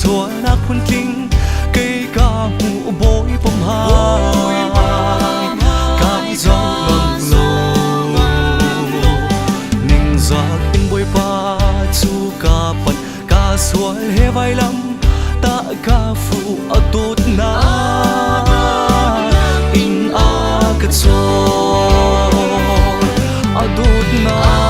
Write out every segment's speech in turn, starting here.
xóa nát phun kinh cây ca mũ bối bom hà ca gió ngầm lâu ninh giặc in bôi ba chu ca bật ca xóa he vai lắm ta ca phụ ở tốt na in a cái gió ở tốt na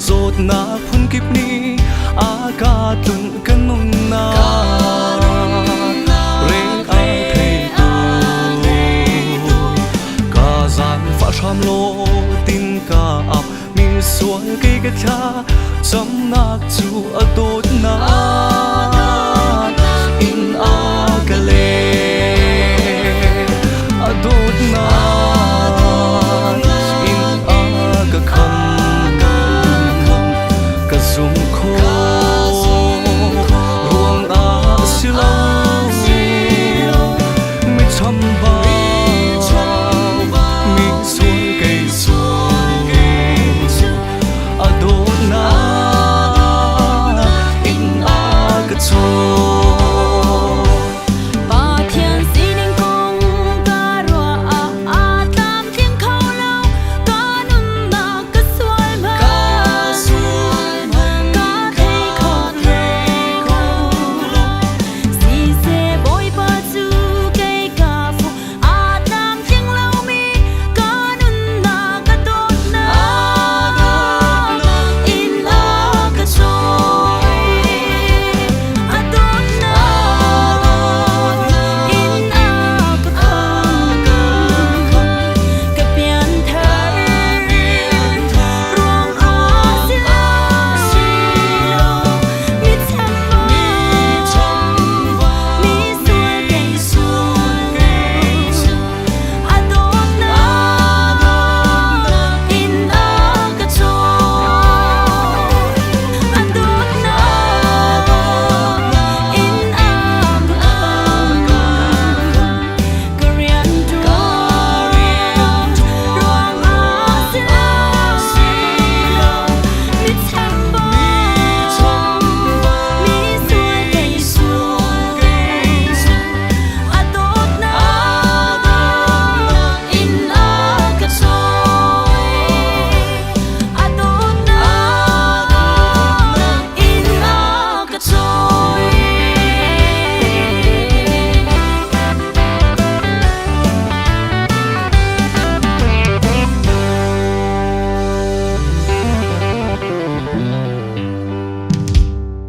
Dawtnak phun kip ni aga tun kanun na reng a thei tu ka zan fa sham lo tin ka ap mi sual ke ka tha cham nak chu a Dawtnak